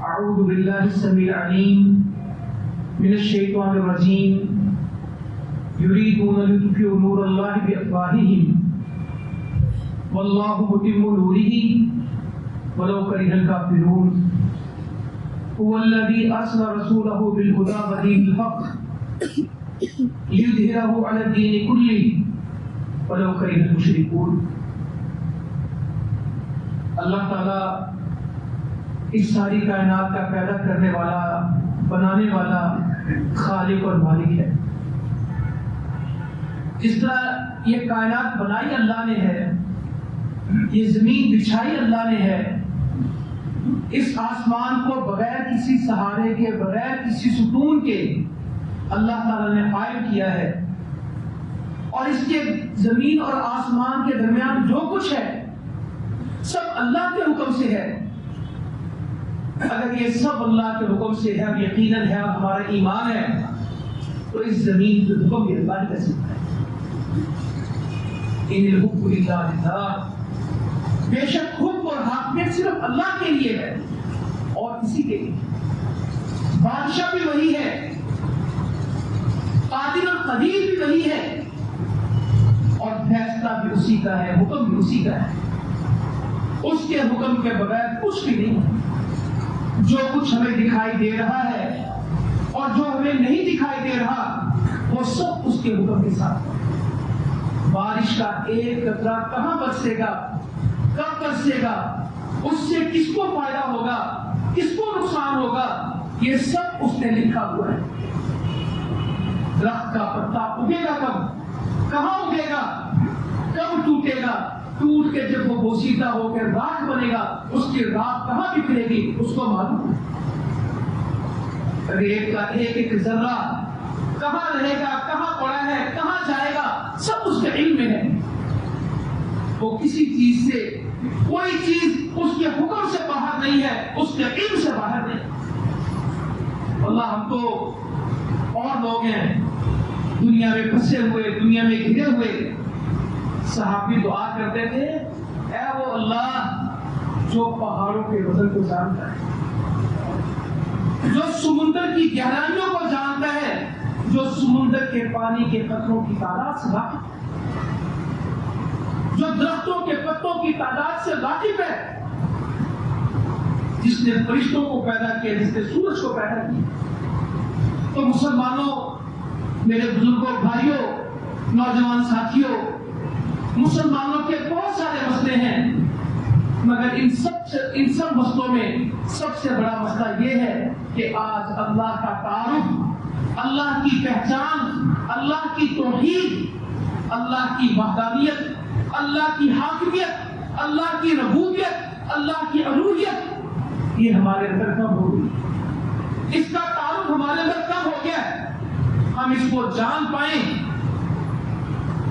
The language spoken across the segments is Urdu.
أعوذ بالله السميع العليم من الشيطان الرجيم يريدون ليطفئوا نور الله بأفواههم والله متم نوره ولو كره الكافرون هو الذي أرسل رسوله بالهدى ودين الحق ليظهره على الدين كله ولو كره المشركون. اللہ تعالیٰ اس ساری کائنات کا پیدا کرنے والا، بنانے والا خالق اور مالک ہے. جس طرح یہ کائنات بنائی اللہ نے ہے، یہ زمین بچھائی اللہ نے ہے، اس آسمان کو بغیر کسی سہارے کے، بغیر کسی ستون کے اللہ تعالیٰ نے قائم کیا ہے، اور اس کے زمین اور آسمان کے درمیان جو کچھ ہے سب اللہ کے حکم سے ہے. اگر یہ سب اللہ کے حکم سے ہے اور یقیناً ہے اور ہمارا ایمان ہے، تو اس زمین کے حکم بھی اللہ کا سکتا ہے. ان الحکم للہ للہ، بے شک حکم اور حاکمیت صرف اللہ کے لیے ہے اور کسی کے لیے. بادشاہ بھی وہی ہے، قادر اور قدیر بھی وہی ہے، اور فیصلہ بھی اسی کا ہے، حکم بھی اسی کا ہے. اس کے حکم کے بغیر کچھ بھی نہیں. جو کچھ ہمیں دکھائی دے رہا ہے اور جو ہمیں نہیں دکھائی دے رہا، وہ سب اس کے حکم کے ساتھ. بارش کا ایک قطرہ کہاں برسے گا، کب برسے گا، اس سے کس کو فائدہ ہوگا، کس کو نقصان ہوگا، یہ سب اس نے لکھا ہوا ہے. درخت کا پتا اگے گا کب، کہاں اگے گا، کب ٹوٹے گا، ٹوٹ کے جب وہ بوسیدہ ہو کے راکھ بنے گا، اس کی راکھ کہاں بکھرے گی اس کو معلوم ہے. ریت کا ایک ایک ذرہ کہاں رہے گا، کہاں پڑا ہے، کہاں جائے گا، سب اس کے علم میں ہے. وہ کسی چیز سے، کوئی چیز اس کے حکم سے باہر نہیں ہے، اس کے علم سے باہر نہیں. اللہ، ہم تو اور لوگ ہیں دنیا میں پھنسے ہوئے، دنیا میں گھرے ہوئے. صحابی دعا کرتے تھے، اے وہ اللہ جو پہاڑوں کے وزن کو جانتا ہے، جو سمندر کی گہرائیوں کو جانتا ہے، جو سمندر کے پانی کے قطروں کی تعداد سے واقف ہے، جو درختوں کے پتوں کی تعداد سے واقف ہے، جس نے فرشتوں کو پیدا کیا، جس نے سورج کو پیدا کیا. تو مسلمانوں، میرے بزرگوں، بھائیوں، نوجوان ساتھیوں، مسلمانوں کے بہت سارے مسئلے ہیں، مگر ان سب مسئلوں میں سب سے بڑا مسئلہ یہ ہے کہ آج اللہ کا تعارف، اللہ کی پہچان، اللہ کی توحید، اللہ کی وحدانیت، اللہ کی حاکمیت، اللہ کی ربوبیت، اللہ کی الوہیت، یہ ہمارے اندر کم ہو گئی. اس کا تعارف ہمارے اندر کم ہو گیا ہے. ہم اس کو جان پائیں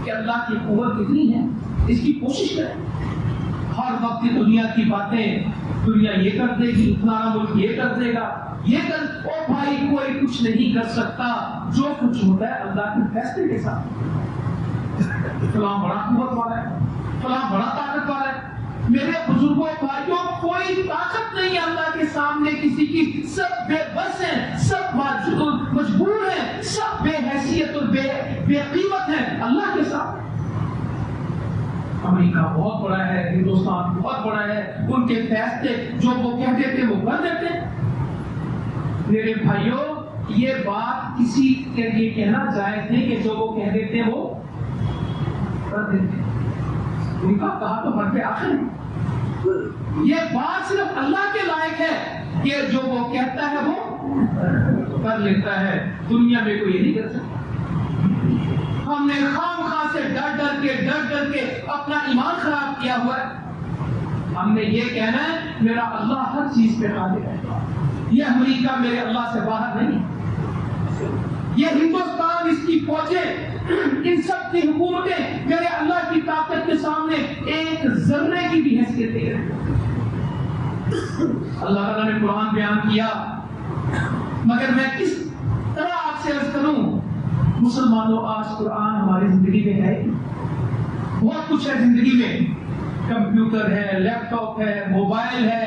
کہ اللہ کی قوت کتنی ہے، اس کی کوشش کریں. ہر وقت دنیا کی باتیں، دنیا یہ کر دے گی، فلانا ملک یہ کر دے گا، یہ کر، او بھائی کوئی کچھ نہیں کر سکتا. جو کچھ ہوتا ہے اللہ کے فیصلے کے ساتھ. فلاں بڑا قوت والا ہے، فلاں بڑا طاقت والا ہے. میرے بزرگوں، بھائیوں، کوئی طاقت نہیں ہے اللہ کے سامنے کسی کی. سب بے بس ہیں، سب مجبور ہیں، سب بے حیثیت اور بے قیمت ہیں اللہ کے ساتھ. امریکہ بہت بڑا ہے، ہندوستان بہت بڑا ہے، ان کے فیصلے جو وہ کہہ دیتے وہ کر دیتے. میرے بھائیوں، یہ بات کسی کے لیے کہنا جائز نہیں کہ جو وہ کہہ دیتے وہ کر دیتے. ان کا کہا تو حرف آخر ہے. یہ بات صرف اللہ کے لائق ہے کہ جو وہ کہتا ہے وہ کر لیتا ہے. دنیا میں کوئی یہ نہیں کر سکتا. ہم نے خام خواہ سے ڈر ڈر کے اپنا ایمان خراب کیا ہوا ہے. ہم نے یہ کہنا ہے میرا اللہ ہر چیز پہ قادر ہے. یہ امریکہ میرے اللہ سے باہر نہیں. یہ ہندوستان، اس کی فوجیں، ان سب کی حکومتیں میرے اللہ کی طاقت کے سامنے ایک ذرے کی بھی حیثیت نہیں رہتی. اللہ تعالیٰ نے قرآن بیان کیا، مگر میں کس طرح آپ سے عرض کروں، مسلمانوں آج قرآن ہماری زندگی میں ہے. بہت کچھ ہے زندگی میں، کمپیوٹر ہے، لیپ ٹاپ ہے، موبائل ہے،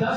10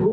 2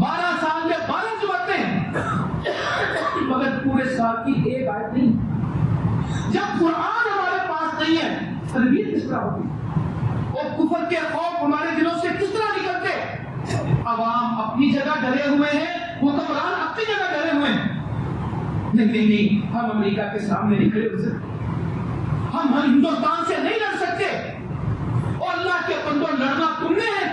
12 پورے سال کی ایک آیت نہیں. جب قرآن ہمارے پاس نہیں ہے تربیت کس طرح ہوگی؟ اور کفر کے خوف ہمارے دلوں سے کس طرح نکلتے؟ عوام اپنی جگہ ڈرے ہوئے ہیں, حکمران اپنی جگہ ڈرے ہوئے ہیں. نہیں, ہم امریکہ کے سامنے نہیں کھڑے ہو سکتے, ہم ہندوستان سے نہیں لڑ سکتے. اور اللہ کے بندوں لڑنا تم نے ہے,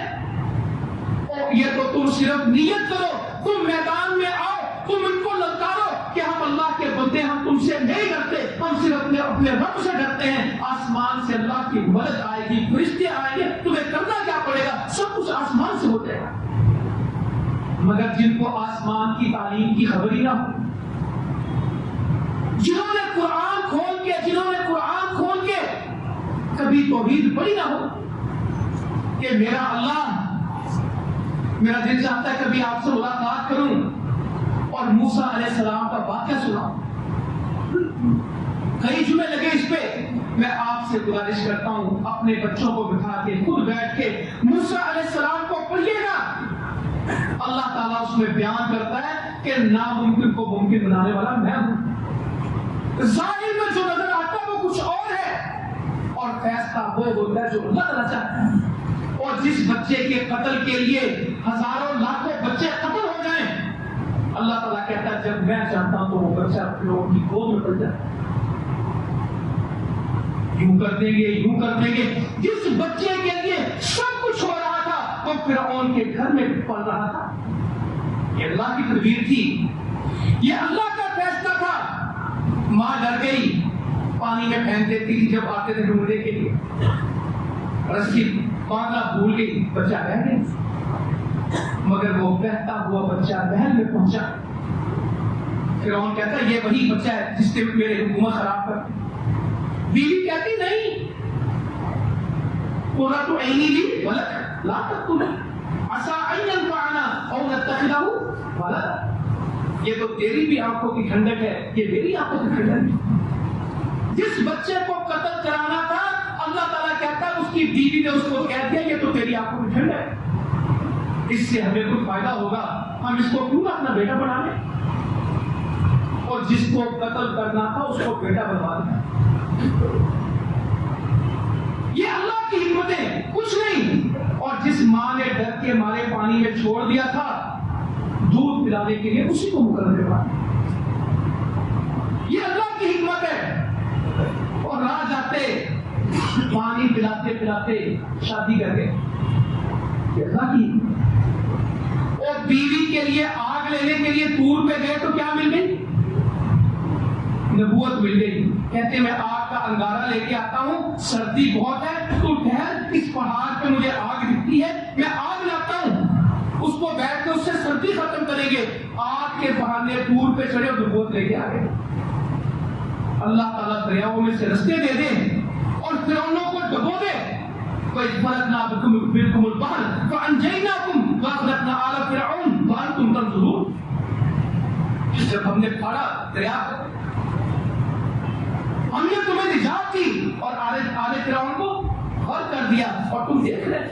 اور یہ تو تم صرف نیت کرو, تم میدان میں آؤ, تم ان کو للکارو کہ ہم اللہ کے بندے, ہم تم سے نہیں ڈرتے, ہم صرف اپنے رب سے ڈرتے ہیں. آسمان سے اللہ کی مدد آئے گی, فرشتے آئیں گے, تمہیں کرنا کیا پڑے گا, سب کچھ آسمان سے ہو جائے گا. مگر جن کو آسمان کی تعلیم کی خبر ہی نہ ہو, جنہوں نے قرآن کھول کے کبھی توحید پڑھی نہ ہو کہ میرا اللہ, میرا دل چاہتا ہے کبھی آپ سے ملاقات کروں اور موسیٰ علیہ السلام کا واقعہ سنا. کئی جمعے لگے اس پہ. میں آپ سے گزارش کرتا ہوں اپنے بچوں کو بٹھا کے خود بیٹھ کے موسیٰ علیہ السلام کو پڑھیے گا. اللہ تعالیٰ اس میں بیان کرتا ہے کہ ناممکن کو ممکن بنانے والا میں ہوں. ظاہر میں جو نظر آتا ہے وہ کچھ اور ہے, اور فیصلہ وہ ہوتا ہے جو اللہ تعالیٰ چاہتا ہے. اور جس بچے کے قتل کے لیے ہزاروں لاکھوں بچے قتل ہو جائیں, اللہ تعالیٰ کہتا ہے جب میں چاہتا ہوں تو وہ بچہ لوگوں کی گود میں پڑ جائے. یوں کر دیں گے. جس بچے کے لیے سب کچھ ہو رہا تھا وہ فرعون کے گھر میں پل رہا تھا. یہ اللہ کی تدبیر تھی, یہ اللہ کا فیصلہ تھا. ماں ڈر گئی, پانی میں پھینک دیتی تھی جب آتے تھے ڈھونڈنے کے لیے, رسی باندھنا بھول گئی, بچہ بہ گیا. مگر وہ بہتا ہوا بچہ محل میں پہنچا. فرعون کہتا ہے یہ وہی بچہ ہے جس نے میرے حکومت خراب کر. بیوی کہتی نہیں, قرۃ عینی لی ولک لا تقتلہ عسیٰ ان ینفعنا او نتخذہ ولدا. یہ تو تیری بھی آنکھوں کی ٹھنڈک ہے, یہ میری آنکھوں کی ٹھنڈک ہے. جس بچے کو قتل کرانا تھا اللہ تعالیٰ کہتا ہے اس کی بیوی نے اس کو کہہ دیا یہ تو تیری آنکھوں کی ٹھنڈک ہے, اس سے ہمیں کچھ فائدہ ہوگا, ہم اس کو کیوں نہ اپنا بیٹا بنا لیں. اور جس کو قتل کرنا تھا اس کو بیٹا بنوا دیا. یہ اللہ کی حکمت ہے, کچھ نہیں. اور جس ماں نے ڈر کے مارے پانی میں چھوڑ دیا تھا دودھ پلانے کے لیے, اسی کو مقرر کروا. یہ اللہ کی حکمت ہے. اور راہ جاتے پانی پلاتے پلاتے شادی کر گئے, یہ اللہ کی. اور بیوی کے لیے آگ لینے کے لیے طور پہ گئے تو کیا مل گئی؟ نبوت مل گئی. کہتے میں آگ کا انگارہ لے کے آتا ہوں, سردی بہت ہے تو ٹھہر, اس پہاڑ پہ مجھے آگ دکھتی ہے, میں آگ لاتا ہوں, اس کو بیٹھ کے اس سے سردی ختم کریں گے. آگ کے بہانے طور پہ چڑھے اور نبوت لے کے آ گئے. اللہ تعالیٰ دریاؤں میں سے رستے دے دے اور فرعونوں کو ڈبو دے. وَإِذْ فَرَقْنَا بِكُمُ الْبَحْرَ فَأَنْجَيْنَاكُمْ وَأَغْرَقْنَا آلَ فِرْعَوْنَ وَأَنْتُمْ تَنظُرُونَ. جب ہم نے پھاڑا دریا کو, ہم نے تمہیں نجات دی اور آل فرعون کو غرق کر دیا اور تم دیکھ رہے.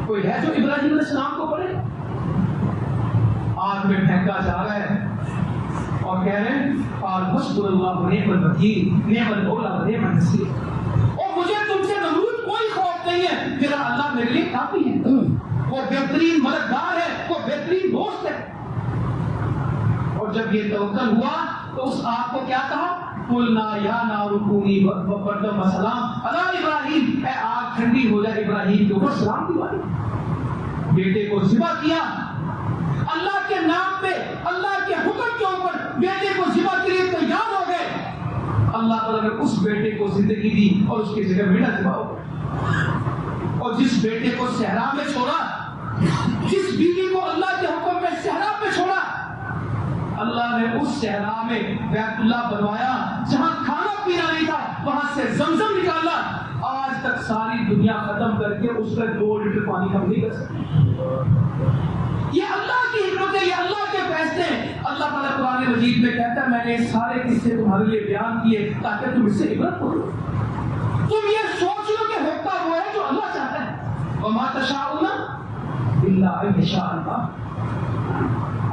کوئی ہے جو ابراہیم علیہ السلام کو پڑھے؟ آگ میں پھینکا جا رہا ہے اور کہہ رہے ہیں اور حسبنا اللہ ونعم الوکیل نعم المولا ونعم النصیر. اور مجھے تم سے نمرود کوئی خوف نہیں ہے, میرا اللہ میرے لیے کافی ہے. وہ بہترین مددگار ہے, وہ بہترین دوست ہے. اور جب یہ توکل ہوا تو اس آگ کو کیا کہا؟ قلنا یا نار کونی بردا وسلام علی ابراہیم, اے آگ ٹھنڈی ہو جائے ابراہیم کے اوپر سلام کی باری. بیٹے کو ذبح کیا اللہ کے نام پہ, اللہ کے حکم کے اوپر بیٹے کو ذبح کے لیے تیار ہو گئے. اللہ تعالیٰ نے اس بیٹے کو زندگی دی اور اس کی جگہ بیٹا ذبح ہو گیا. اور جس بیٹے کو صحرا میں چھوڑا, جس بیوی کو اللہ کے حکم میں صحرا پہ چھوڑا, اللہ نے اس صحرا میں بیت اللہ بنوایا. جہاں کھانا پینا نہیں تھا وہاں سے زمزم نکالا. آج تک ساری دنیا ختم کر کے اس کا 2 لیٹر پانی کم نہیں کر سکتے. یہ اللہ کی حکمت ہے, یہ اللہ کے فیصلے ہیں. اللہ تعالیٰ قرآن مجید میں کہتا ہے میں نے سارے قصے تمہارے لیے بیان کیے تاکہ تم اس سے عبرت کرو. تم یہ سوچ لو کہ ہوتا وہ ہے جو اللہ چاہتا ہے. وما تشاءون الا ان یشاء اللہ.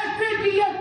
FATF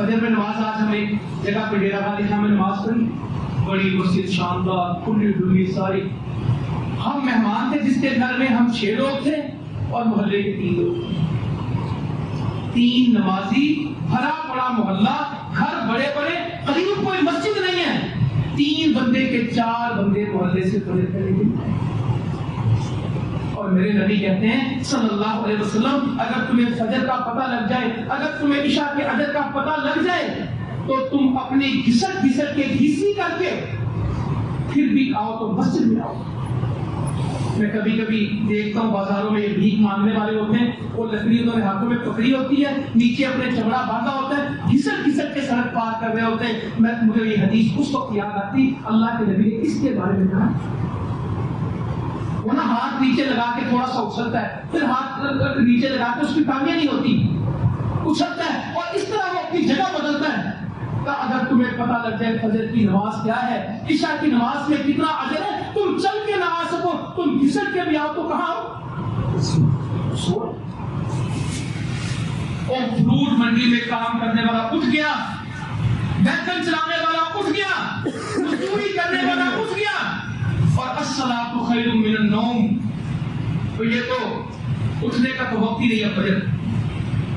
فجر میں نماز آج ہم ایک جگہ پہ ڈیرا غازی خان میں نماز پڑھی، بڑی مسجد شاندار کھلی ڈلی ساری. ہم مہمان تھے جس کے گھر میں ہم 6 لوگ تھے اور محلے کے 3 لوگ تھے. 3 نمازی، بھرا پڑا محلہ، گھر بڑے بڑے، قریب کوئی مسجد نہیں ہے. 3 بندے کے 4 بندے محلے سے پڑے پڑے. اور میرے نبی کہتے ہیں صلی اللہ علیہ وسلم اگر تمہیں فجر کا پتہ لگ جائے، اگر تمہیں عشاء کے اجر کا پتہ لگ جائے تو تم اپنی گھسٹ کے گھیسی کر کے پھر بھی آؤ تو مسجد میں آؤ. میں کبھی کبھی دیکھتا ہوں بازاروں میں یہ بھیک مانگنے والے ہوتے ہیں، وہ لکڑی انہوں نے ہاتھوں میں پکڑی ہوتی ہے، نیچے اپنے چمڑا باندھا ہوتا ہے، گھسٹ کے سڑک پار کر رہے ہوتے ہیں. مجھے یہ حدیث اس وقت یاد آتی، اللہ کے نبی نے اس کے بارے میں کہا وہ نا ہاتھ نیچے لگا کے تھوڑا سا اچھلتا ہے، پھر ہاتھ نیچے لگا کے اس کی کامیاں نہیں ہوتی، اچھلتا ہے اور اس طرح وہ اپنی جگہ بدلتا ہے. اگر تمہیں پتہ لگ جائے فجر کی نماز کیا ہے، عشاء کی نماز میں کتنا اجر ہے، تم چل کے نہ آ سکو، تم گھسٹ کے بھی آؤ تو کہاں آؤ؟ اور فروٹ منڈی میں کام کرنے والا اٹھ گیا، ویکل چلانے والا اٹھ گیا، مزدوری کرنے والا اٹھ گیا، اور الصلاۃ خیر من النوم. تو یہ تو اٹھنے کا تو وقت ہی نہیں ہے فجر.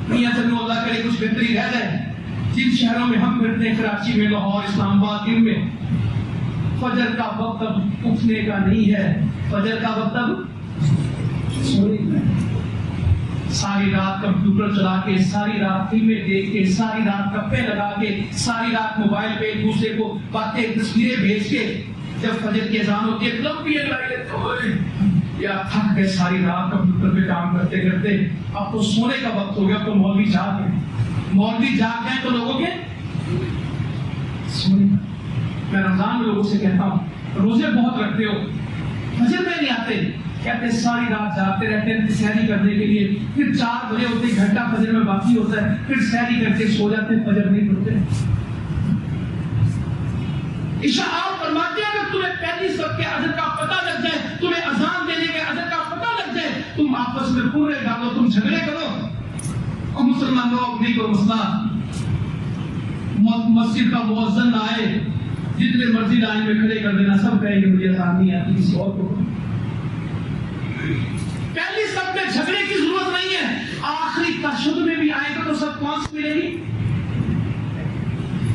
میاں چلو اللہ کرے کچھ بہتری رہ جائے. جن شہروں میں ہم پھرتے ہیں، کراچی میں، لاہور، اسلام آباد، ان میں فجر کا وقت اب اٹھنے کا نہیں ہے. فجر کا وقت اب سونے کا ہے. ساری رات کمپیوٹر چلا کے، ساری رات فلمیں دیکھ کے، ساری رات گپے لگا کے، ساری رات موبائل پہ ایک دوسرے کو باتیں تصویریں بھیج کے، جب فجر کی اذان ہوتی ہے لمبی یا تھک گئے ساری رات کمپیوٹر پہ کام کرتے کرتے، اب تو سونے کا وقت ہو گیا. تو مولوی جاگ گئے، مولوی جاگ گئے تو لوگوں کے سونے. میں رمضان میں لوگوں سے کہتا ہوں روزے بہت رکھتے ہو، فجر میں نہیں آتے، کہتے ساری رات جاگتے رہتے ہیں سحری کرنے کے لیے، پھر 4 بجے ہوتے ہیں، گھنٹہ فجر میں باقی ہوتا ہے، پھر سحری کر کے سو جاتے ہیں، فجر نہیں پڑھتے. عشاء آپ فرماتے ہیں اگر تمہیں پہلی صف کے اجر کا پتہ لگ جائے، تمہیں اذان دینے کے اجر کا پتہ لگ جائے، تم آپس میں پورے ڈالو، تم جھگڑے کرو. اور مسلمان لوگ نہیں کو مسئلہ، مسجد کا مؤذن نہ آئے، جتنے مرضی لائن میں کھڑے کر دینا، سب کہیں گے مجھے اذان نہیں آتی، کسی اور کو. پہلی صف میں جھگڑے کی ضرورت نہیں ہے. آخری تشہد میں بھی آئے گا تو سب کون سے ملے گی؟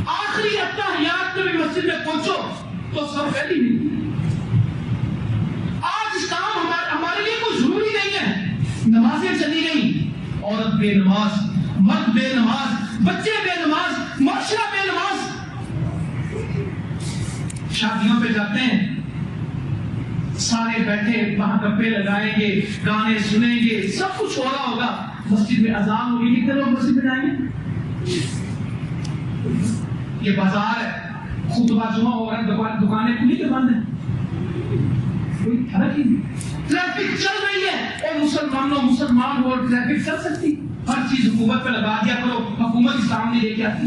آخری اتحیات میں بھی مسجد میں پہنچو تو سب پہلی ملے. آج اسلام ہمارے لیے کوئی ضروری نہیں ہے. نمازیں چلی گئی، عورت بے نماز، مرد بے نماز، بچے بے نماز، معاشرہ بے نماز. شادیوں پہ جاتے ہیں، سارے بیٹھے وہاں گپے لگائیں گے، گانے سنیں گے، سب کچھ ہو رہا ہوگا. مسجد میں اذان ہوگی، کتنے لوگ مسجد میں جائیں گے؟ یہ بازار ہے، خطبہ جمعہ ہو رہا ہے، دکانیں کھلی کے بند ہیں، کوئی فرق ہی نہیں. ٹریفک چل رہی ہے اور مسلمان ہو ٹریفک چل سکتی. ہر چیز حکومت پہ لگا دیا کرو، حکومت اسلام نہیں لے کے آتی.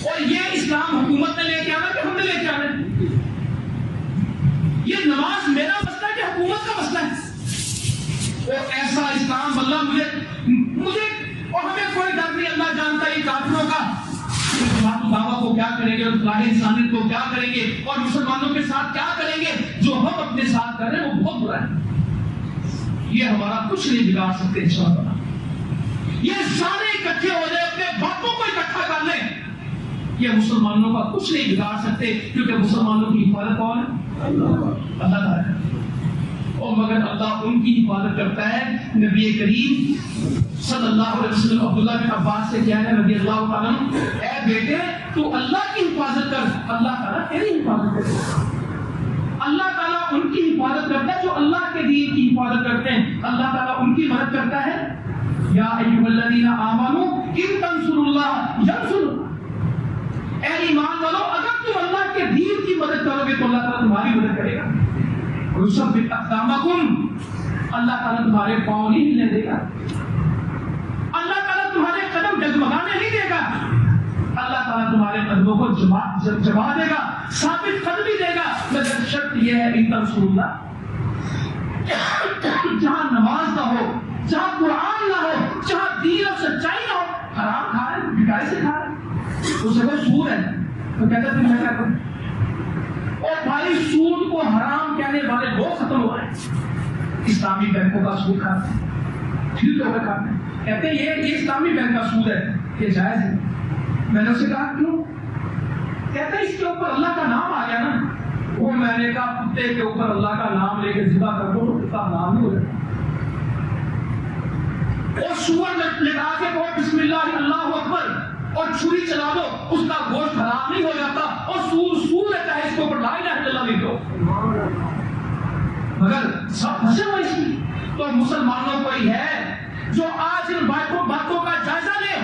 اور یہ اسلام حکومت نے لے کے آنا کہ ہم نے لے کے آنا؟ یہ نماز میرا مسئلہ ہے کہ حکومت کا مسئلہ ہے؟ اور ایسا اسلام اللہ مجھے اور ہمیں کوئی ڈر نہیں. اللہ جانتا ہے کافروں کا بابا کو کیا کریں گے، اور فلاح انسانیت کو کیا کریں گے، اور مسلمانوں کے ساتھ کیا کریں گے. جو ہم اپنے ساتھ کر رہے ہیں وہ بہت برا ہے. یہ ہمارا کچھ نہیں بگاڑ سکتے انشاءاللہ. یہ سارے اکٹھے ہو جائے، اپنے باپوں کو اکٹھا کر لیں، یہ مسلمانوں کا کچھ نہیں بگاڑ سکتے، کیونکہ مسلمانوں کی حفاظت کون ہے؟ اللہ تعالیٰ ہے. اور مگر اللہ ان کی حفاظت کرتا ہے. نبی کریم صلی اللہ علیہ وسلم عبداللہ بن عباس سے کیا ہے رضی اللہ تعالیٰ عنہ، اے بیٹے تو اللہ کی حفاظت کر، اللہ تعالیٰ تیری حفاظت کرے گا. اللہ تعالیٰ ان کی حفاظت کرتا ہے جو اللہ کے دین کی حفاظت کرتے ہیں. اللہ تعالیٰ ان کی مدد کرتا ہے. یا ایھا الذین آمنوا ان تنصروا اللہ ینصرکم. اے ایمان والو اگر تم اللہ کے دین کی مدد کرو گے تو اللہ تعالیٰ تمہاری مدد کرے گا. ویثبت اقدامکم، اللہ تعالیٰ تمہارے پاؤں نہیں ہلنے دے گا. اللہ تعالیٰ تمہارے قدم ڈگمگانے نہیں دے گا. اللہ تعالیٰ تمہارے قدموں کو جما دے گا، ثابت قدمی دے گا. مگر شرط یہ ہے ان تنصروا اللہ، جہاں نماز نہ ہو، جہاں قرآن نہ ہو، جہاں دین اور سچائی نہ ہو، حرام کھا رہے، بھکاری سے کھا رہے. اسے وہ سود ہے تو کہتا پھر میں کیا کروں؟ اور بھائی سود کو حرام کہنے والے لوگ ختم ہو رہے ہیں. اسلامی بینکوں کا سود کھاتے ہیں، ٹھیک ہو گئے کھاتے ہیں، کہتے ہیں یہ اسلامی بینک کا سود ہے، یہ جائز ہے. میں نے اسے کہا کیوں؟ کہتے ہیں اس کے اوپر اللہ کا نام آ گیا نا. وہ میں نے کہا کتے کے اوپر اللہ کا نام لے کے ذبح کر دو تو کتا نام نہیں ہو جاتا. اور سور لگا کے کہو بسم اللہ اللہ اکبر اور چھری چلا دو، اس کا گوشت حرام نہیں ہو جاتا. اور سور ہے چاہے اس کے اوپر لا الہ الا اللہ لکھ دو، مگر سب پھنسے ہوئے اس کی. تو مسلمانوں کو ہی ہے جو آج ان باتوں کا جائزہ لے،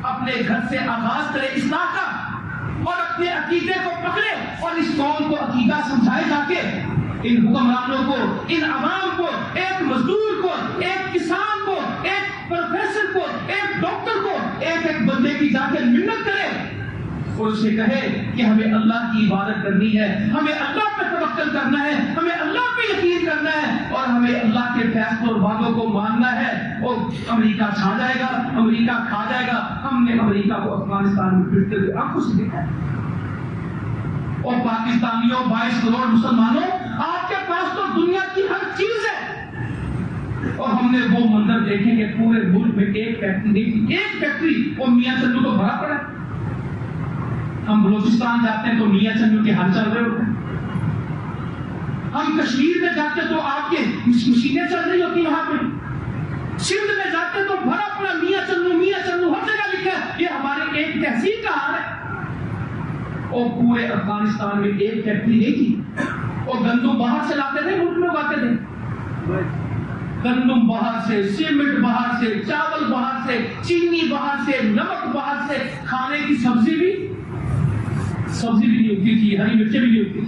اپنے گھر سے آغاز کرے اصلاح کا، اور اپنے عقیدے کو پکڑے اور اس قوم کو عقیدہ سمجھائے جا کے. ان حکمرانوں کو، ان عوام کو، ایک مزدور کو، ایک کسان کو، ایک پروفیسر کو، ایک ڈاکٹر کو، ایک بندے کی جا کے منت کرے اور اسے کہے کہ ہمیں اللہ کی عبادت کرنی ہے، ہمیں اللہ پہ توکل کرنا ہے، ہمیں اللہ پہ یقین کرنا ہے، اور ہمیں اللہ کے فیصلوں اور وعدوں کو ماننا ہے. اور امریکہ چھا جائے گا، امریکہ کھا جائے گا. ہم نے امریکہ کو افغانستان میں پھرتے ہوئے آنکھوں سے دیکھا ہے. اور پاکستانیوں 22 کروڑ مسلمانوں، آپ کے پاس تو دنیا کی ہر چیز ہے، اور ہم نے وہ منظر دیکھے کہ پورے ملک میں ایک فیکٹری نہیں تھی، ایک فیکٹری. وہ میاں چندو تو بھرا پڑا. ہم بلوچستان جاتے ہیں تو میاں چندو کے حل چل رہے ہوتے ہیں. ہم کشمیر میں جاتے تو آپ کے مشینیں چل رہی ہوتی وہاں پہ. سندھ میں جاتے تو بھرا پڑا میاں چندو ہر جگہ لکھا ہے. یہ ہمارے ایک تحصیل کا حال ہے. اور پورے افغانستان میں ایک فیکٹری نہیں تھی. اور گندم باہر سے لاتے تھے، ملک میں اگاتے تھے. گندم باہر سے، سیمنٹ باہر سے، چاول باہر سے، چینی باہر سے، نمک باہر سے، کھانے کی سبزی بھی نہیں ہوتی تھی، ہری مرچیں بھی نہیں ہوتی تھی.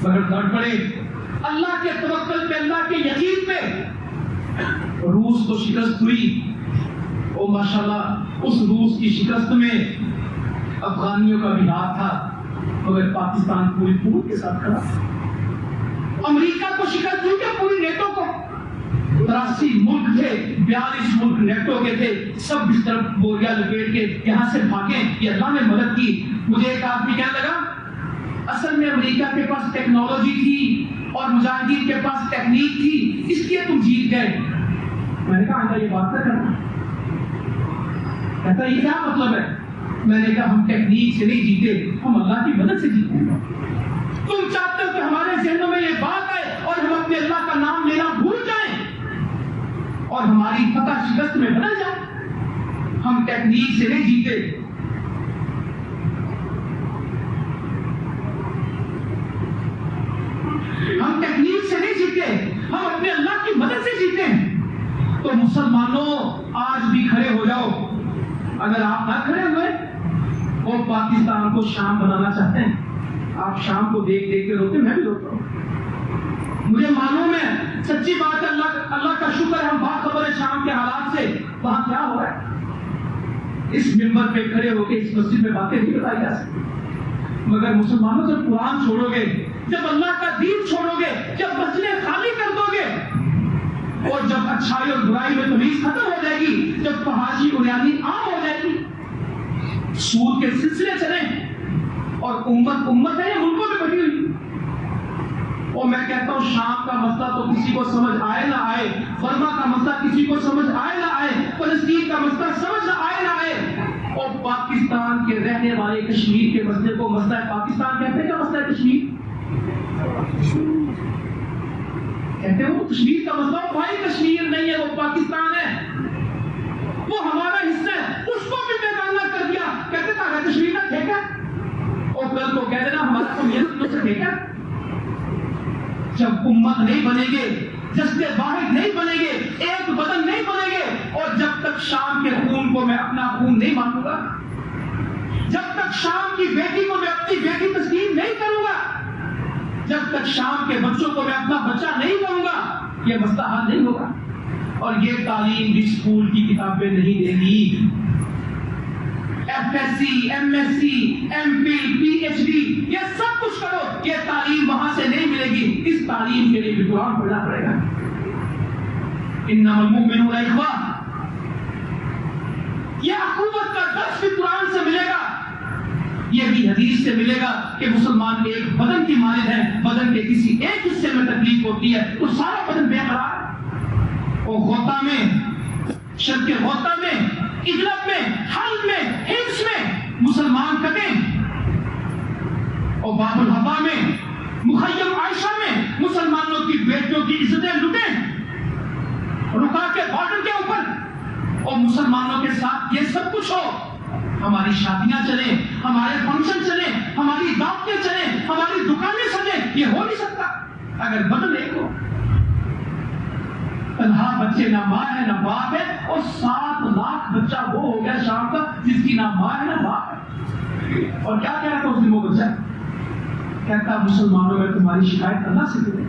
مگر ڈٹ پڑے اللہ کے توکل پہ، اللہ کے یقین پہ. روس کو شکست ہوئی، اور ماشاءاللہ اس روس کی شکست میں افغانیوں کا بھی ہاتھ تھا، مگر پاکستان پوری قوت کے ساتھ کھڑا. امریکہ کو شکست ہوئی کہ پوری نیٹو کو. 83 ملک تھے، 42 ملک نیٹو کے تھے، سب اس طرف بوریا لپیٹ کے یہاں سے بھاگے. یہ اللہ نے مدد کی. مجھے ایک آدمی کہنے لگا اصل میں امریکہ کے پاس ٹیکنالوجی تھی اور مجاہدین کے پاس ٹیکنیک تھی، اس لیے تم جیت گئے. میں نے کہا آئندہ یہ بات نہ کرنا. کہتا یہ کیا مطلب ہے؟ میں نے کہا ہم ٹیکنیک سے نہیں جیتے، ہم اللہ کی مدد سے جیتے. تم چاہتے ہو کہ ہمارے ذہنوں میں یہ بات آئے اور ہم اپنے اللہ کا نام لینا بھول جائیں اور ہماری فتح شکست میں بدل جائے. ہم ٹیکنیک سے نہیں جیتے. ہم ٹیکنیک سے نہیں جیتے، ہم اپنے اللہ کی مدد سے جیتے ہیں. تو مسلمانوں آج بھی کھڑے ہو جاؤ. اگر آپ نہ کھڑے ہوئے، وہ پاکستان کو شام بنانا چاہتے ہیں. آپ شام کو دیکھ کے روتے، میں بھی روتا ہوں. مجھے معلوم ہے، سچی بات ہے، اللہ کا شکر ہے ہم باخبر ہے شام کے حالات سے. وہاں کیا ہو رہا ہے اس منبر پہ کھڑے ہو کے اس مسجد میں باتیں نہیں بتائی جا سکتی. مگر مسلمانوں جب قرآن چھوڑو گے، جب اللہ کا دین چھوڑو گے، جب مسجدیں خالی کر دو گے، اور جب اچھائی اور برائی میں تمیز ختم ہو جائے گی، جب فحاشی بنیادی عام ہو جائے گی، سود کے سلسلے چلیں، اور امت ہے یہ ملکوں میں بٹی ہوئی. اور میں کہتا ہوں شام کا مسئلہ تو کسی کو سمجھ آئے نہ آئے، برما کا مسئلہ کسی کو سمجھ آئے نہ آئے، فلسطین کا مسئلہ سمجھ نہ آئے نہ آئے، اور پاکستان کے رہنے والے کشمیر کے مسئلے کو مسئلہ پاکستان کہتے ہیں. کیا مسئلہ ہے کشمیر؟ کہتے ہیں وہ کشمیر کا مسئلہ. بھائی کشمیر نہیں ہے، وہ پاکستان ہے، وہ ہمارا حصہ ہے. اس کو بھی بیگانہ کر دیا. کہتے تھا کشمیر کا ٹھیکہ، اور کل کو کہہ دینا ہمارا تو میرے سے ٹھیکہ. جب امت نہیں بنے گے، جذبے واحد نہیں بنے گے، ایک بدن نہیں بنے گے، اور جب تک شام کے خون کو میں اپنا خون نہیں مانوں گا، جب تک شام کی بیٹی کو میں اپنی بیٹی تسلیم نہیں کروں گا، جب تک شام کے بچوں کو میں اپنا بچہ نہیں کہوں گا، یہ مسئلہ حل نہیں ہوگا. اور یہ تعلیم بھی اسکول کی کتابیں نہیں دے گی. F S C, M S C, M Phil, P H D, یہ سب کچھ کرو، یہ تعلیم وہاں سے نہیں ملے گی. اس تعلیم کے لیے بھی قرآن پڑھنا پڑے گا. انما المؤمنون اخوہ، یہ اخوت کا درس درس بھی قرآن سے ملے گا، یہ بھی حدیث سے ملے گا کہ مسلمان ایک بدن کی مانند ہے، بدن کے کسی ایک حصے میں تکلیف ہوتی ہے تو سارا بدن بے قرار ہے۔ اور غوطہ میں، شرک غوطہ میں، اجلب میں، حلب میں، حفظ میں مسلمان کٹیں، اور باب الحبا میں، مخیم عائشہ میں مسلمانوں کی بیٹیوں کی عزتیں لٹیں، رکا کے بارڈر کے اوپر، اور مسلمانوں کے ساتھ یہ سب کچھ ہو، ہماری شادیاں چلیں، ہمارے فنکشن چلیں، ہماری دعوتیں چلیں، ہماری دکانیں سجیں، یہ ہو نہیں سکتا اگر بدن ایک ہو۔ تنہا بچے نہ ماں ہے نہ باپ ہے، اور 7 لاکھ بچہ وہ ہو گیا شام کا جس کی نہ ماں ہے نہ باپ ہے۔ اور کیا کہہ رہا تھا اس دن وہ بچہ؟ کہتا مسلمانوں میں تمہاری شکایت اللہ سے کرے،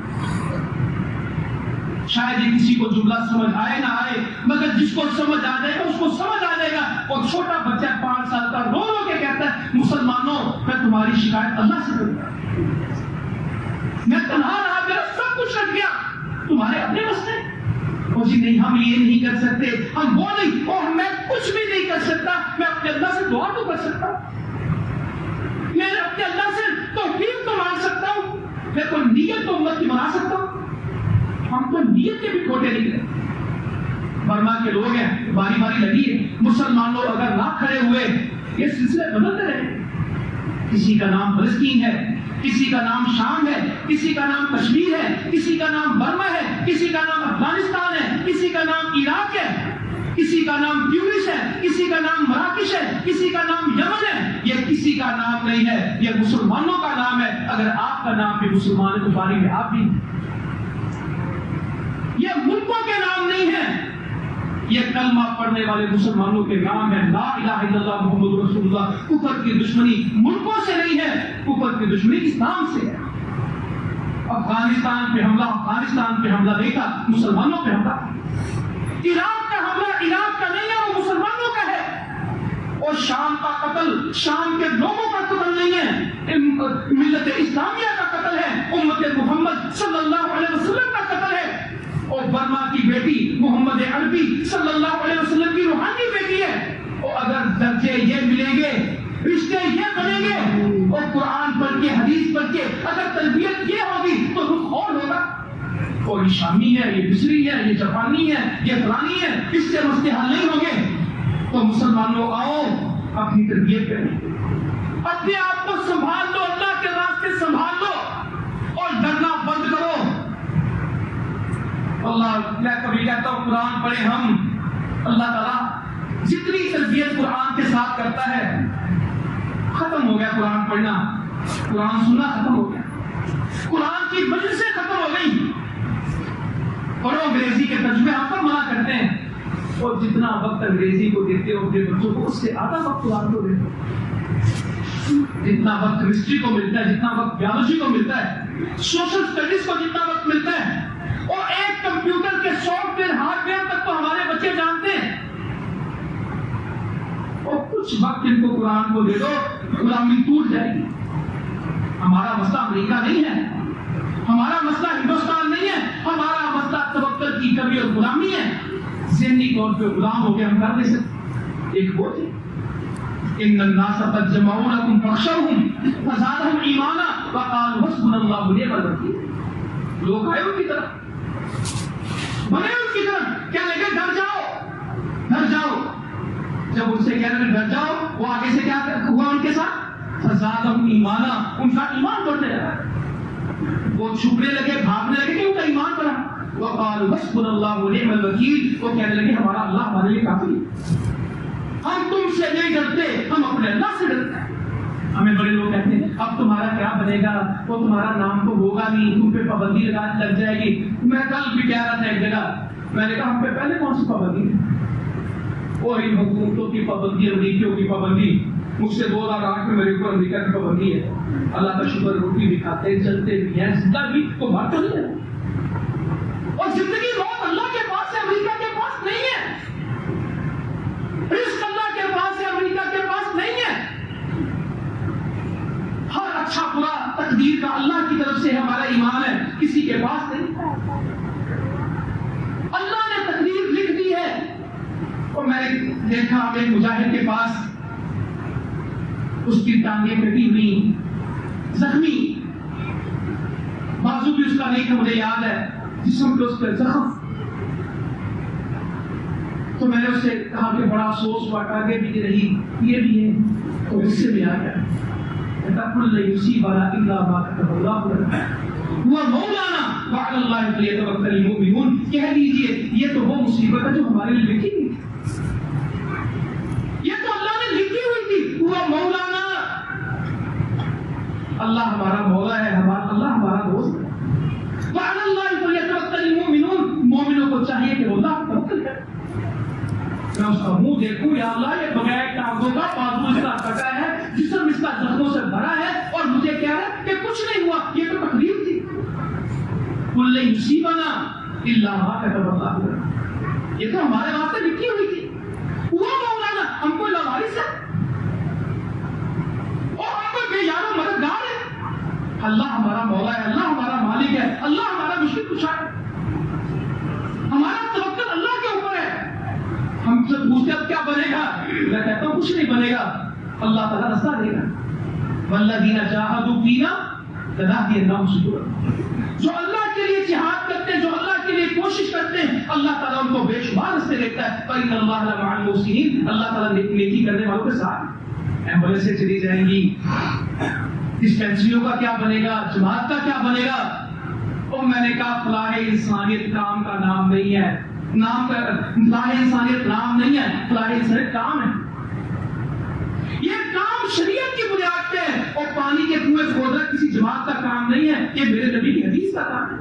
شاید یہ کسی کو جملہ سمجھ آئے نہ آئے، مگر جس کو سمجھ آ جائے گا اس کو سمجھ آ جائے گا۔ اور چھوٹا بچہ 5 سال کا رو رو کے کہتا ہے مسلمانوں میں تمہاری شکایت اللہ سے کروں گا، میں تنہا رہا، میرا سب کچھ رکھ گیا، تمہارے اپنے مسئلے، اور جی نہیں ہم یہ نہیں کر سکتے، ہم وہ نہیں، اور میں کچھ بھی نہیں کر سکتا، میں اپنے اللہ سے دعا تو کر سکتا ہوں، میں اپنے اللہ سے توفیق تو مانگ سکتا ہوں، میں کوئی نیت تو امت کی بنا سکتا ہوں۔ ہم تو نیت کے بھی کھوٹے نکلے۔ برما کے لوگ ہیں، باری باری لگی ہے، مسلمان لوگ اگر نہ کھڑے ہوئے یہ سلسلے بدلتے رہے، کسی کا نام فلسطین ہے، کسی کا نام شام ہے، کسی کا نام کشمیر ہے، کسی کا نام برما ہے، کسی کا نام افغانستان ہے، کسی کا نام عراق ہے، کسی کا نام تیونس ہے، کسی کا نام مراکش ہے، کسی کا نام یمن ہے۔ یہ کسی کا نام نہیں ہے، یہ مسلمانوں کا نام ہے۔ اگر آپ کا نام بھی مسلمان ہے تو باری میں آپ بھی، یہ ملکوں کے نام نہیں ہیں، یہ کلمہ پڑھنے والے مسلمانوں کے نام ہے، لا الہ الا اللہ محمد رسول اللہ۔ کفر کی دشمنی ملکوں سے نہیں ہے، کفر کی دشمنی اسلام سے ہے۔ افغانستان پہ حملہ نہیں تھا، مسلمانوں پہ حملہ، عراق کا حملہ عراق کا نہیں ہے، وہ مسلمانوں کا ہے، اور شام کا قتل شام کے لوگوں کا قتل نہیں ہے، ملت اسلامیہ کا قتل ہے، امت محمد صلی اللہ علیہ وسلم کا قتل ہے۔ اور برما کی بیٹی محمد عربی صلی اللہ علیہ وسلم کی روحانی بیٹی ہے، اور اگر درجے یہ ملیں گے، رشتے یہ بنیں گے، اور قرآن پڑھ کے حدیث پڑھ کے اگر تربیت یہ ہوگی تو رخ اور ہوگا۔ اور یہ شامی ہے، یہ مصری ہے، یہ جاپانی ہے، یہ فلانی ہے، اس سے مسئلے حل نہیں ہوں گے۔ تو مسلمانوں آؤ اپنی تربیت کریں، اپنے آپ کو سنبھال لو، اللہ کے راستے سنبھال لو، اور ڈرنا بند کرو۔ اللہ میں کبھی کہتا ہوں قرآن پڑھیں ہم، اللہ تعالیٰ جتنی تربیت قرآن کے ساتھ کرتا ہے، ختم ہو گیا قرآن پڑھنا، قرآن سننا ختم ہو گیا، قرآن کی مجلسیں ختم ہو گئی۔ پڑھو انگریزی کے ترجمے ہم پر منع کرتے ہیں، اور جتنا وقت انگریزی کو دیتے ہو اپنے بچوں کو، اس سے آدھا وقت قرآن کو دیتے ہو۔ جتنا وقت ہسٹری کو ملتا ہے، جتنا وقت بیولوجی کو ملتا ہے، سوشل اسٹڈیز کو جتنا وقت ملتا ہے، اور ایک کمپیوٹر کے سافٹ ویئر ہارڈ ویئر تک تو ہمارے بچے جانتے ہیں، اور کچھ وقت ان کو قرآن کو دے دو، غلامی ٹوٹ جائے گی۔ ہمارا مسئلہ امریکہ نہیں ہے، ہمارا مسئلہ ہندوستان نہیں ہے، ہمارا مسئلہ توکل کی کمی اور غلامی ہے۔ ذہنی طور پہ غلام ہو کے ہم کر نہیں سکتے۔ ایک وہ تھی ان الناس قد جمعوا لكم فاخشوهم فزادهم ایمانا وقالوا حسبنا الله ونعم الوکیل۔ لوگ آئے ان کی طرف، بنے ان کی طرف، کہنے لگے ڈر جاؤ ڈر جاؤ۔ جب ان سے کہنے لگے ڈر جاؤ، وہ آگے سے کیا ہوا ان کے ساتھ؟ فزادهم ایمانا، ان کا ایمان بڑھنے لگا، وہ چھپنے لگے، بھاگنے لگے کہ ان کا ایمان بڑھا۔ وقالوا حسبنا الله ونعم الوکیل، وہ کہنے لگے ہمارا اللہ ہمارے لیے کافی ہے، ہم تم سے نہیں ڈرتے، ہم اپنے اللہ سے ڈرتے ہیں۔ ہمیں بڑے لوگ کہتے ہیں اب تمہارا کیا بنے گا، وہ تمہارا نام تو ہوگا نہیں، تم پہ پابندی لگ جائے گی۔ میں کل بھی کہہ رہا تھا ایک جگہ، میں نے کہا ہم پہ پہلے کون سی پابندی ہے؟ اور ان حکومتوں کی پابندی، امریکیوں کی پابندی، مجھ سے 2008 میں میرے اوپر امریکہ کی پابندی ہے، اللہ کا شکر روٹی بھی کھاتے ہیں، چلتے بھی ہیں، زندہ بھی، تو بات تو نہیں ہے۔ اور زندگی موت اللہ کے پاس ہے، امریکہ کے پاس نہیں ہے، رزق اللہ کے پاس ہے، امریکہ کے پاس نہیں ہے۔ ہر اچھا برا تقدیر کا اللہ کی طرف سے ہمارا ایمان ہے، کسی کے پاس نہیں۔ اللہ نے تقدیر لکھ دی ہے۔ اور میں نے دیکھا ایک مجاہد کے پاس اس کی ٹانگیں کٹی ہوئی، زخمی، بازو بھی اس کا نہیں تھا، مجھے یاد ہے، جسم پہ اس پہ زخم. تو میں نے اس سے کہا کہ بڑا افسوس ہوا، آگے بھی رہی، یہ بھی ہے. تو غصے میں آ گیا، کہتا کل یصیبنا الا ما كتب الله لنا هو مولانا وعلى الله فليتوكل المؤمنون. کہہ دیجئے یہ تو وہ مصیبت ہے جو ہمارے لیے لکھی ہوئی تھی، یہ تو اللہ نے لکھی ہوئی تھی. وہ مولانا، اللہ ہمارا مولا ہے، اللہ ہمارا دوست ہے. وعلى الله فليتوكل المؤمنون، مومنوں کو چاہیے کہ وہ اللہ پر توکل کریں. میں اس کا منہ دیکھوں، یا اللہ یہ بغیر ٹانگوں کا بازو اس کا کٹا ہے، جسم اس کا زخموں سے بھرا ہے، اور مجھے کہہ رہا ہے کہ کچھ نہیں ہوا، یہ تو تقریر تھی. کل یصیبنا الا ما كتب الله لنا، یہ تو ہمارے واسطے لکھی ہوئی تھی. وہ مولانا، ہم کو لوارث ہے اور ہم کو بے یار و مددگار ہے. اللہ ہمارا مولا ہے، اللہ ہمارا مالک ہے، اللہ ہمارا مشکل کشا ہے. ہمارا توکل اللہ کے اوپر ہے. ہم سے پوچھتے اب کیا بنے گا، میں کہتا ہوں کچھ نہیں بنے گا، اللہ تعالیٰ رستہ دے گا. والذین جاہدوا فینا لنہدینہم سبلنا، جو اللہ کے لیے جہاد کرتے ہیں، جو اللہ کے لیے کوشش کرتے ہیں، اللہ تعالیٰ ان کو بے شمار راستے دیتا ہے. فإن اللہ لمع المحسنین، اللہ تعالیٰ نیکی کرنے والوں کے ساتھ. ایمبولینسیں چلی جائیں گی، ڈسپینسریوں کا کیا بنے گا، جماعت کا کیا بنے گا. اور میں نے کہا فلاح انسانیت کام کا نام نہیں ہے، فلاح انسانیت نام نہیں ہے، فلاح انسانیت کام ہے. یہ کام شریعت کی بنیاد پہ ہے، اور پانی کے کنویں کھودنا کسی جماعت کا کام نہیں ہے، یہ میرے نبی کی حدیث کا کام ہے.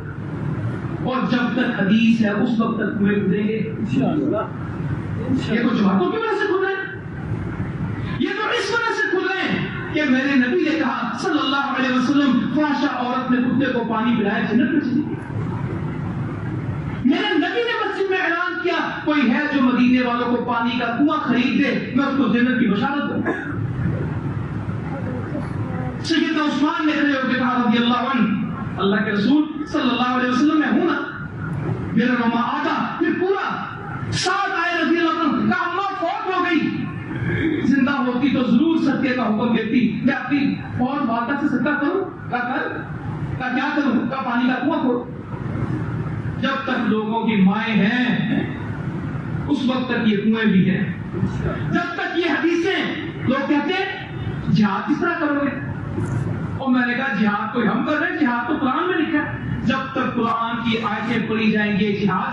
اور جب تک حدیث ہے اس وقت تک کنویں کھودیں گے انشاءاللہ. یہ تو جماعتوں کی وجہ سے کھود رہے ہیں، یہ تو اس وجہ سے کھود رہے ہیں کہ میرے نبی نے کہا صلی اللہ علیہ وسلم، فحشہ عورت نے کتے کو پانی پلایا جنت میں چلی گئی. میرے نبی نے مسجد میں اعلان کیا کوئی ہے جو مدینے والوں کو پانی کا کنواں خرید دے، میں اس کو جنت کی بشارت دوں. سیدنا عثمان نے کھڑے ہو کے کہا رضی اللہ عنہ، اللہ کے رسول صلی اللہ علیہ وسلم میں ہوں نا، میرا روما آتا پھر پورا ساتھ آئے رضی اللہ عنہ. کہا اماں فوت ہو گئی، زندہ ہوتی تو ضرور صدقے کا حکم دیتی، میں اپنی فوت والدہ سے صدقہ کروں. کیا کروں؟ کہا پانی کا کنواں کھود. جب تک لوگوں کی مائیں ہیں اس وقت تک یہ کنویں بھی ہیں. جب تک یہ حدیثیں، لوگ کہتے ہیں جہاد کس طرح کرو گے، اور میں نے کہا جہاد کوئی ہم کر رہے ہیں، جہاد تو قرآن میں لکھا ہے. جب تک قرآن کی آیتیں پڑھی جائیں گے جہاد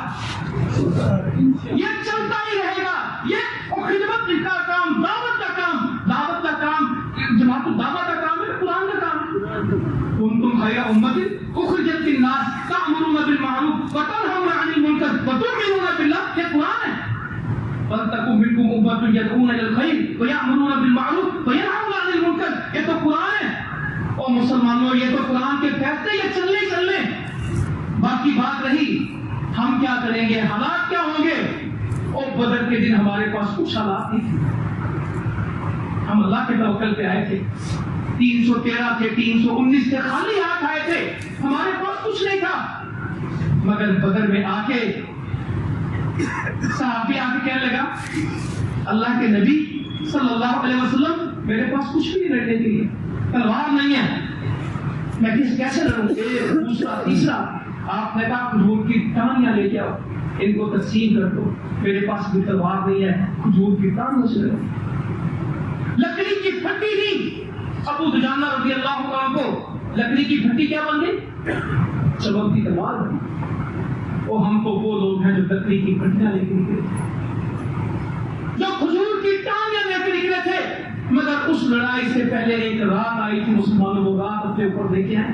یہ چلتا ہی رہے گا. یہ خدمت کا کام، دعوت کا کام جماعت الدعوہ کا کام ہے، قرآن کا کام ہے. کنتم خیر امت اخرجت للناس تأمرون بالمعروف وتنهون عن المنکر وتؤمنون بالله، یہ قرآن ہے. فلتکن منکم امة يدعون الى الخير ويأمرون بالمعروف وينهون عن المنکر، یہ تو قرآن ہے. اور مسلمانوں یہ تو قرآن کے فیصلے، یہ چلنے. باقی بات رہی ہم کیا کریں گے، حالات کیا ہوں گے. اور بدر کے دن ہمارے پاس کچھ حالات نہیں تھے، ہم اللہ کے توکل پہ آئے تھے. 313 تھے، 319 تھے، خالی ہاتھ آئے تھے، ہمارے پاس کچھ نہیں تھا. مگر بدر میں آ کے صحابی آ کے کہنے لگا اللہ کے نبی صلی اللہ علیہ وسلم میرے پاس کچھ بھی نہیں لڑنے کے لیے، تلوار نہیں ہے، میں کیسے لڑوں. ایک دوسرا تیسرا. آپ نے کہا کھجور کی ٹہنیاں لے کے آؤ، ان کو تقسیم کر دو. میرے پاس بھی تلوار نہیں ہے، کھجور کی ٹہنیوں سے لڑو. لکڑی کی پھٹی نہیں. ابو دجانہ رضی اللہ عنہ کو لکڑی کی پھٹی کیا بن گئی، چمکتی تلوار بن گئی. اور ہم تو وہ لوگ ہیں جو لکڑی کی پھٹیاں لے کے نکلے، جو کھجور کی ٹانگیں لے کے نکلے تھے. مگر اس لڑائی سے پہلے ایک رات آئی تھی، مسلمانوں کو رات اپنے اوپر دیکھے ہیں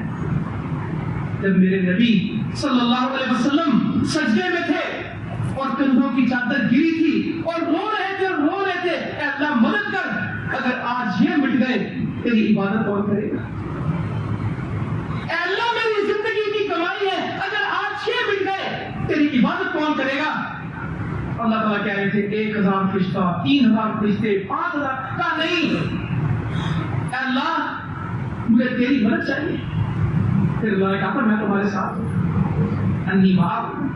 جب میرے نبی صلی اللہ علیہ وسلم سجدے میں تھے اور کندھوں کی چادر گری تھی اور رو رہے تھے اے اللہ مدد کر، اگر آج یہ مٹ گئے تیری عبادت کون کرے گا. اے اللہ میری زندگی کی کمائی ہے، اگر آج یہ مٹ گئے تیری عبادت کون کرے گا. اللہ تعالیٰ کہہ رہے تھے 1000 فرشتہ، 3000 فرشتے، 5000 کا نہیں. اے اللہ مجھے تیری مدد چاہیے. پھر اللہ نے کہا میں تمہارے ساتھ ہوں، انی معاکم،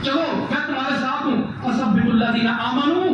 چلو میں تمہارے ساتھ ہوں. فثبتوا الذین آمنوا،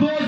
2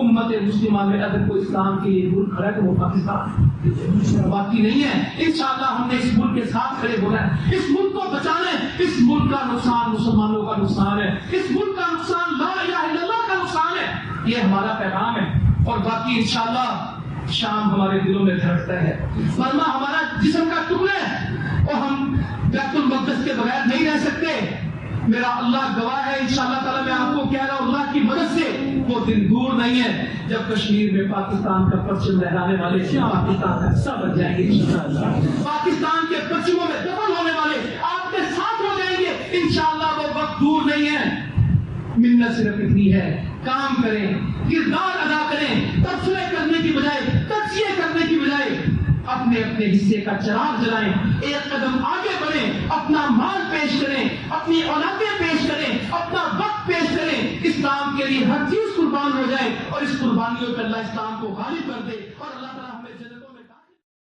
امت مسلمہ میں اگر کوئی اسلام کے لیے ملک کھڑا ہے تو وہ پاکستان، باقی نہیں ہے۔ انشاءاللہ ہم نے اس ملک کے ساتھ کھڑے ہونا ہے، اس ملک کو بچانا ہے۔ اس ملک کا نقصان مسلمانوں کا نقصان ہے، اس ملک کا نقصان لا الہ الا اللہ کا نقصان ہے، یہ ہمارا پیغام ہے۔ اور باقی انشاءاللہ شام ہمارے دلوں میں دھڑکتا ہے، ورنہ ہمارا جسم کا ٹکڑا ہے اور ہم بیت المقدس کے بغیر نہیں رہ سکتے۔ میرا اللہ گواہ ہے، انشاءاللہ تعالی میں آپ کو کہہ رہا ہوں، اللہ کی مدد سے وہ دن دور نہیں ہے جب کشمیر میں پاکستان کا پرچم لہرانے والے پاکستان کا حصہ بن جائیں گے انشاءاللہ۔ پاکستان کے پرچموں میں دفن ہونے والے آپ کے ساتھ ہو جائیں گے انشاءاللہ، وہ وقت دور نہیں ہے۔ منت صرف اتنی ہے، کام کریں، کردار ادا کریں، تبصرے کرنے کی بجائے، تجزیے کرنے کی بجائے اپنے اپنے حصے کا چراغ جلائیں، ایک قدم آگے بڑھیں، اپنا مال پیش کریں، اپنی اولادیں پیش کریں، اپنا وقت پیش کریں، اسلام کے لیے ہر چیز قربان ہو جائے اور اس قربانیوں پہ اللہ اسلام کو غالب کر دے اور اللہ تعالیٰ ہمیں جنت